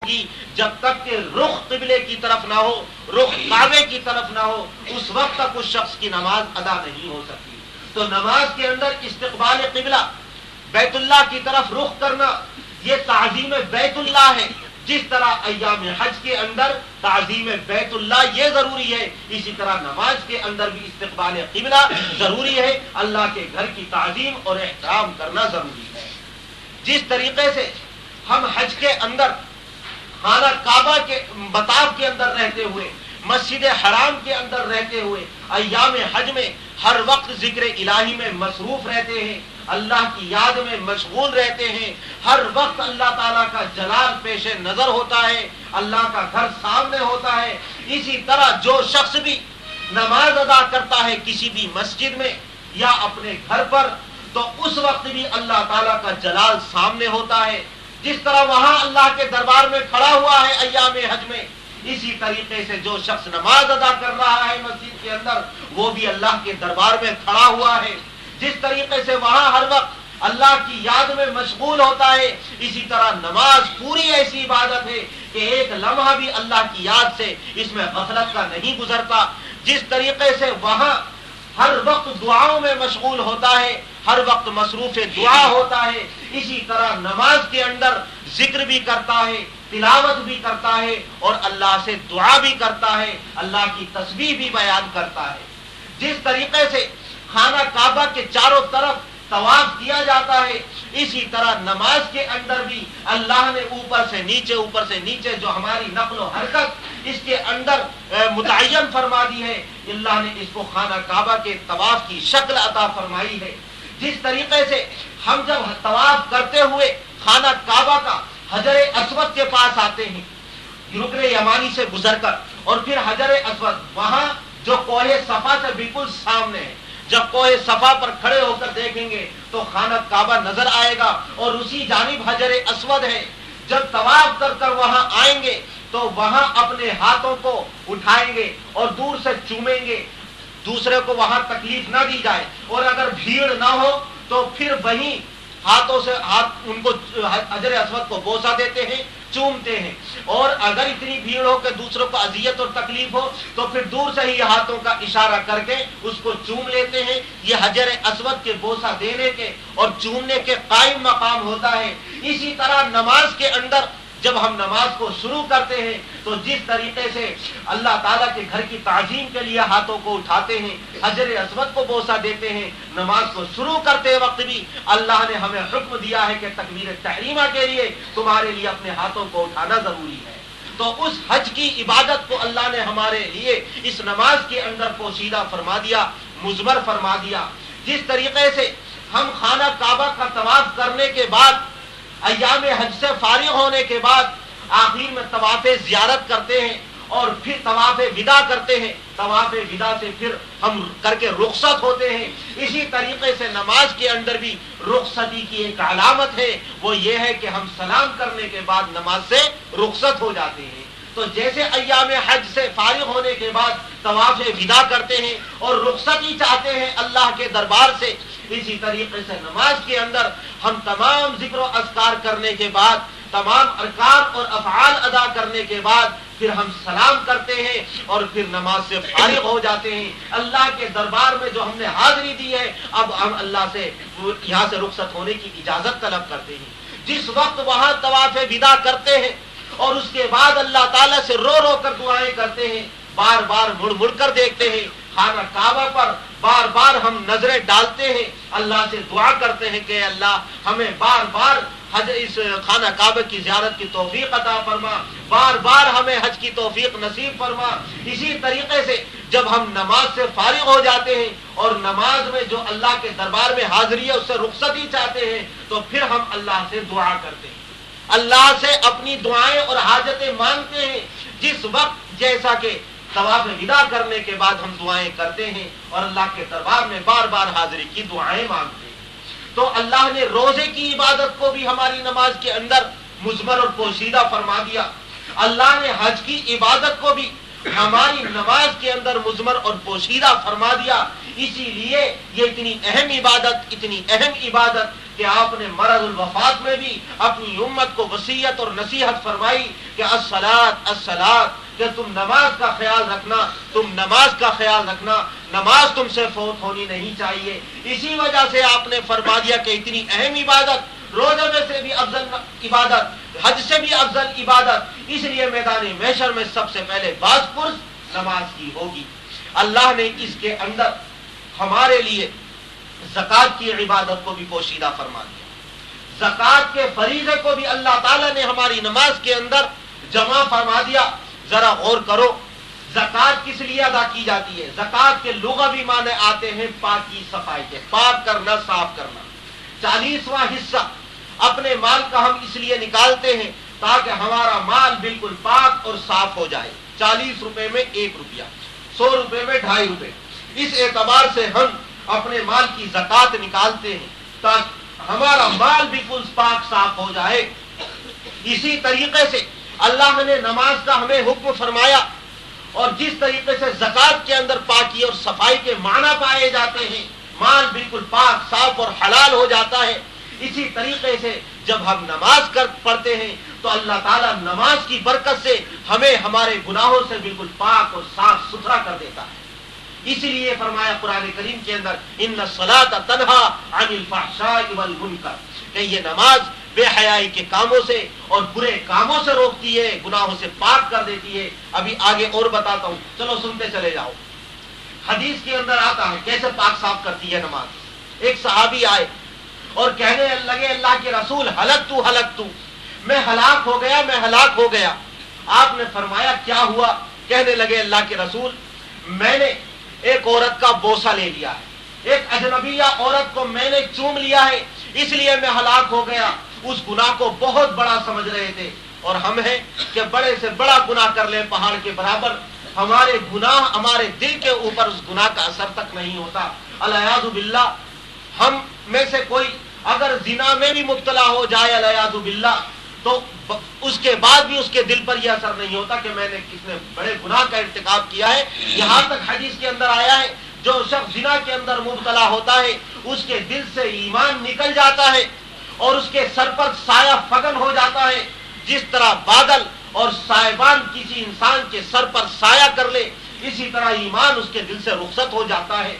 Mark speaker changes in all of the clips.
Speaker 1: ہوگی جب تک کہ رخ قبلے کی طرف نہ ہو، رخ کعبے کی طرف نہ ہو، اس وقت تک اس شخص کی نماز ادا نہیں ہو سکتی۔ تو نماز کے اندر استقبال قبلہ، بیت اللہ کی طرف رخ کرنا، یہ تعظیم بیت اللہ ہے۔ جس طرح ایام حج کے اندر تعظیم بیت اللہ یہ ضروری ہے، اسی طرح نماز کے اندر بھی استقبال قبلہ ضروری ہے، اللہ کے گھر کی تعظیم اور احترام کرنا ضروری ہے۔ جس طریقے سے ہم حج کے اندر خانہ کعبہ کے مطاف کے اندر رہتے ہوئے، مسجد حرام کے اندر رہتے ہوئے، ایام حج میں ہر وقت ذکر الہی میں مصروف رہتے ہیں، اللہ کی یاد میں مشغول رہتے ہیں، ہر وقت اللہ تعالیٰ کا جلال پیش نظر ہوتا ہے، اللہ کا گھر سامنے ہوتا ہے۔ اسی طرح جو شخص بھی نماز ادا کرتا ہے کسی بھی مسجد میں یا اپنے گھر پر، تو اس وقت بھی اللہ تعالیٰ کا جلال سامنے ہوتا ہے۔ جس طرح وہاں اللہ کے دربار میں کھڑا ہوا ہے ایام حج میں، اسی طریقے سے جو شخص نماز ادا کر رہا ہے مسجد کے اندر، وہ بھی اللہ کے دربار میں کھڑا ہوا ہے۔ جس طریقے سے وہاں ہر وقت اللہ کی یاد میں مشغول ہوتا ہے، اسی طرح نماز پوری ایسی عبادت ہے کہ ایک لمحہ بھی اللہ کی یاد سے اس میں غفلت کا نہیں گزرتا۔ جس طریقے سے وہاں ہر وقت دعاؤں میں مشغول ہوتا ہے، ہر وقت مصروف دعا ہوتا ہے، اسی طرح نماز کے اندر ذکر بھی کرتا ہے، تلاوت بھی کرتا ہے اور اللہ سے دعا بھی کرتا ہے، اللہ کی تسبیح بھی بیان کرتا ہے۔ جس طریقے سے خانہ کعبہ کے چاروں طرف طواف کیا جاتا ہے، اسی طرح نماز کے اندر بھی اللہ نے اوپر سے نیچے جو ہماری نقل و حرکت اس کے اندر متعین فرما دی ہے، اللہ نے اس کو خانہ کعبہ کے طواف کی شکل عطا فرمائی ہے۔ جس طریقے سے ہم جب طواف کرتے ہوئے خانہ کعبہ کا حجر اسود کے پاس آتے ہیں، رکن یمانی سے گزر کر، اور پھر حجر اسود وہاں جو کوہ صفا سے بالکل سامنے ہے، جب کوہ صفا پر کھڑے ہو کر دیکھیں گے تو خانہ کعبہ نظر آئے گا اور اسی جانب حجر اسود ہے۔ جب طواف کر کر وہاں آئیں گے تو وہاں اپنے ہاتھوں کو اٹھائیں گے اور دور سے چومیں گے، دوسرے کو وہاں تکلیف نہ دی جائے، اور اگر بھیڑ نہ ہو تو پھر وہیں ہاتھوں سے ان کو حجر اسود کو بوسہ دیتے ہیں، چومتے ہیں، اور اگر اتنی بھیڑ ہو کہ دوسروں کو اذیت اور تکلیف ہو تو پھر دور سے ہی ہاتھوں کا اشارہ کر کے اس کو چوم لیتے ہیں۔ یہ حجر اسود کے بوسہ دینے کے اور چومنے کے قائم مقام ہوتا ہے۔ اسی طرح نماز کے اندر جب ہم نماز کو شروع کرتے ہیں تو جس طریقے سے اللہ تعالیٰ کے گھر کی تعظیم کے لیے ہاتھوں کو اٹھاتے ہیں، حجر اسود کو بوسہ دیتے ہیں، نماز کو شروع کرتے وقت بھی اللہ نے ہمیں حکم دیا ہے کہ تکبیر تحریمہ کے لیے تمہارے لیے اپنے ہاتھوں کو اٹھانا ضروری ہے۔ تو اس حج کی عبادت کو اللہ نے ہمارے لیے اس نماز کے اندر پوشیدہ فرما دیا، مضمر فرما دیا۔ جس طریقے سے ہم خانہ کعبہ کا طواف کرنے کے بعد، ایام حج سے فارغ ہونے کے بعد آخر میں طواف زیارت کرتے ہیں اور پھر طواف وداع کرتے ہیں، طواف وداع سے پھر ہم کر کے رخصت ہوتے ہیں۔ اسی طریقے سے نماز کے اندر بھی رخصتی کی ایک علامت ہے، وہ یہ ہے کہ ہم سلام کرنے کے بعد نماز سے رخصت ہو جاتے ہیں۔ تو جیسے ایام حج سے فارغ ہونے کے بعد طواف وداع کرتے ہیں اور رخصتی چاہتے ہیں اللہ کے دربار سے، اسی طریقے سے نماز کے اندر ہم تمام ذکر و اذکار کرنے کے بعد، تمام ارکان اور افعال ادا کرنے کے بعد پھر ہم سلام کرتے ہیں اور پھر نماز سے فارغ ہو جاتے ہیں۔ اللہ کے دربار میں جو ہم نے حاضری دی ہے، اب ہم اللہ سے یہاں سے رخصت ہونے کی اجازت طلب کرتے ہیں۔ جس وقت وہاں طواف وداع کرتے ہیں اور اس کے بعد اللہ تعالیٰ سے رو رو کر دعائیں کرتے ہیں، بار بار مڑ مڑ کر دیکھتے ہیں خانہ کعبہ پر، بار بار ہم نظریں ڈالتے ہیں، اللہ سے دعا کرتے ہیں کہ اللہ ہمیں بار بار حج اس خانہ کعبہ کی زیارت کی توفیق عطا فرما، بار بار ہمیں حج کی توفیق نصیب فرما۔ اسی طریقے سے جب ہم نماز سے فارغ ہو جاتے ہیں اور نماز میں جو اللہ کے دربار میں حاضری ہے اس سے رخصتی چاہتے ہیں، تو پھر ہم اللہ سے دعا کرتے ہیں، اللہ سے اپنی دعائیں اور حاجتیں مانگتے ہیں۔ جس وقت جیسا کہ طواف وداع کرنے کے بعد ہم دعائیں کرتے ہیں اور اللہ کے دربار میں بار بار حاضری کی دعائیں مانگتے ہیں۔ تو اللہ نے روزے کی عبادت کو بھی ہماری نماز کے اندر مضمر اور پوشیدہ فرما دیا، اللہ نے حج کی عبادت کو بھی ہماری نماز کے اندر مضمر اور پوشیدہ فرما دیا۔ اسی لیے یہ اتنی اہم عبادت کہ آپ نے مرض الوفات میں بھی اپنی امت کو وصیت اور نصیحت فرمائی کہ الصلاۃ الصلاۃ، کہ تم نماز کا خیال رکھنا، تم نماز کا خیال رکھنا، نماز تم سے فوت ہونی نہیں چاہیے۔ اسی وجہ سے آپ نے فرما دیا کہ اتنی اہم عبادت، روزہ میں سے بھی افضل عبادت، حج سے بھی افضل عبادت، اس لیے میدان محشر میں سب سے پہلے باز پرس نماز کی ہوگی۔ اللہ نے اس کے اندر ہمارے لیے زکوٰۃ کی عبادت کو بھی پوشیدہ فرما دیا، زکوٰۃ کے فریضے کو بھی اللہ تعالیٰ نے ہماری نماز کے اندر جمع فرما دیا۔ ذرا غور کرو، زکوٰۃ کس لیے ادا کی جاتی ہے؟ زکوٰۃ کے لغوی معنی آتے ہیں پاکی صفائی کے، پاک کرنا، صاف کرنا۔ 40واں حصہ اپنے مال کا ہم اس لیے نکالتے ہیں تاکہ ہمارا مال بالکل پاک اور صاف ہو جائے۔ 40 روپے میں 1 روپیہ، 100 روپے میں 2.5 روپے، اس اعتبار سے ہم اپنے مال کی زکوٰۃ نکالتے ہیں تاکہ ہمارا مال بالکل پاک صاف ہو جائے۔ اسی طریقے سے اللہ نے نماز کا ہمیں حکم فرمایا، اور جس طریقے سے زکوٰۃ کے اندر پاکی اور صفائی کے معنی پائے جاتے ہیں، مال بالکل پاک صاف اور حلال ہو جاتا ہے، اسی طریقے سے جب ہم نماز پڑھتے ہیں تو اللہ تعالیٰ نماز کی برکت سے ہمیں ہمارے گناہوں سے بالکل پاک اور صاف ستھرا کر دیتا ہے۔ اسی لیے فرمایا قرآن کریم کے اندر ان الصلاۃ تنہی عن الفحشاء والمنکر، کہ یہ نماز بے حیائی کے کاموں سے اور برے کاموں سے روکتی ہے، گناہوں سے پاک کر دیتی ہے۔ ابھی آگے اور بتاتا ہوں، چلو سنتے چلے جاؤ۔ حدیث کے اندر آتا ہے کیسے پاک صاف کرتی ہے نماز۔ ایک صحابی آئے اور کہنے لگے اللہ کے رسول ہلکتو، میں ہلاک ہو گیا، میں ہلاک ہو گیا۔ آپ نے فرمایا کیا ہوا؟ کہنے لگے اللہ کے رسول میں نے ایک عورت کا بوسہ لے لیا ہے، ایک اجنبیہ عورت کو میں نے چوم لیا ہے، اس لیے میں ہلاک ہو گیا۔ اس گناہ کو بہت بڑا سمجھ رہے تھے، اور ہم ہیں کہ بڑے سے بڑا گناہ کر لیں پہاڑ کے برابر، ہمارے گناہ ہمارے دل کے اوپر اس گناہ کا اثر تک نہیں ہوتا۔ الیاذ باللہ، ہم میں سے کوئی اگر زنا میں بھی مبتلا ہو جائے الیاذ باللہ، تو اس کے بعد بھی اس کے دل پر یہ اثر نہیں ہوتا کہ میں نے کس نے بڑے گناہ کا ارتکاب کیا ہے۔ یہاں تک حدیث کے اندر آیا ہے جو شخص زنا کے اندر مبتلا ہوتا ہے اس کے دل سے ایمان نکل جاتا ہے اور اس کے سر پر سایہ فگن ہو جاتا ہے۔ جس طرح بادل اور سائبان کسی انسان کے سر پر سایہ کر لے، اسی طرح ایمان اس کے دل سے رخصت ہو جاتا ہے۔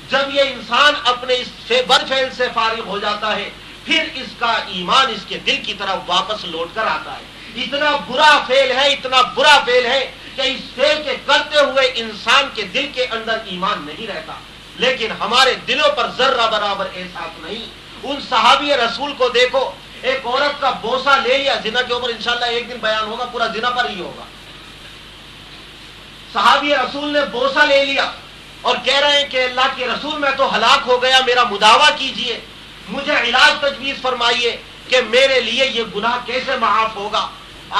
Speaker 1: جب یہ انسان اپنے اس بد فعل سے فارغ ہو جاتا ہے، پھر اس کا ایمان اس کے دل کی طرف واپس لوٹ کر آتا ہے۔ اتنا برا فعل ہے، اتنا برا فعل ہے کہ اس فعل کے کرتے ہوئے انسان کے دل کے اندر ایمان نہیں رہتا، لیکن ہمارے دلوں پر ذرہ برابر احساس نہیں۔ ان صحابی رسول کو دیکھو، ایک عورت کا بوسہ لے لیا، زنا کے اوپر انشاءاللہ ایک دن بیان ہوگا، پورا زنا پر ہی ہوگا۔ صحابی رسول نے بوسہ لے لیا اور کہہ رہے ہیں کہ اللہ کے رسول میں تو ہلاک ہو گیا، میرا مداوع کیجئے، مجھے علاج تجویز فرمائیے کہ میرے لیے یہ گناہ کیسے معاف ہوگا۔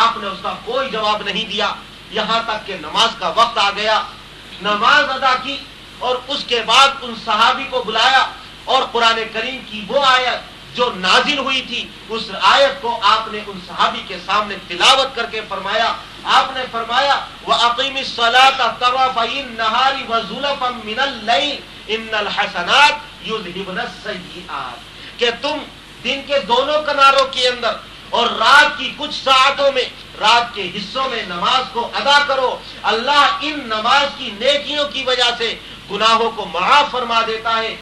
Speaker 1: آپ نے اس کا کوئی جواب نہیں دیا، یہاں تک کہ نماز کا وقت آ گیا، نماز ادا کی، اور اس کے بعد ان صحابی کو بلایا اور قرآن کریم کی وہ آیت جو نازل ہوئی تھی، اس آیت کو آپ نے ان صحابی کے سامنے تلاوت کر کے فرمایا۔ آپ نے فرمایا وَأَقِمِ الصَّلَاةَ طَرَفَيِ النَّهَارِ وَزُلَفًا مِّنَ اللَّيْلِ إِنَّ الْحَسَنَاتِ يُذْهِبْنَ السَّيِّئَاتِ، کہ تم دن کے دونوں کناروں کے اندر اور رات کی کچھ ساعتوں میں، رات کے حصوں میں نماز کو ادا کرو، اللہ ان نماز کی نیکیوں کی وجہ سے گناہوں کو معاف فرما دیتا ہے۔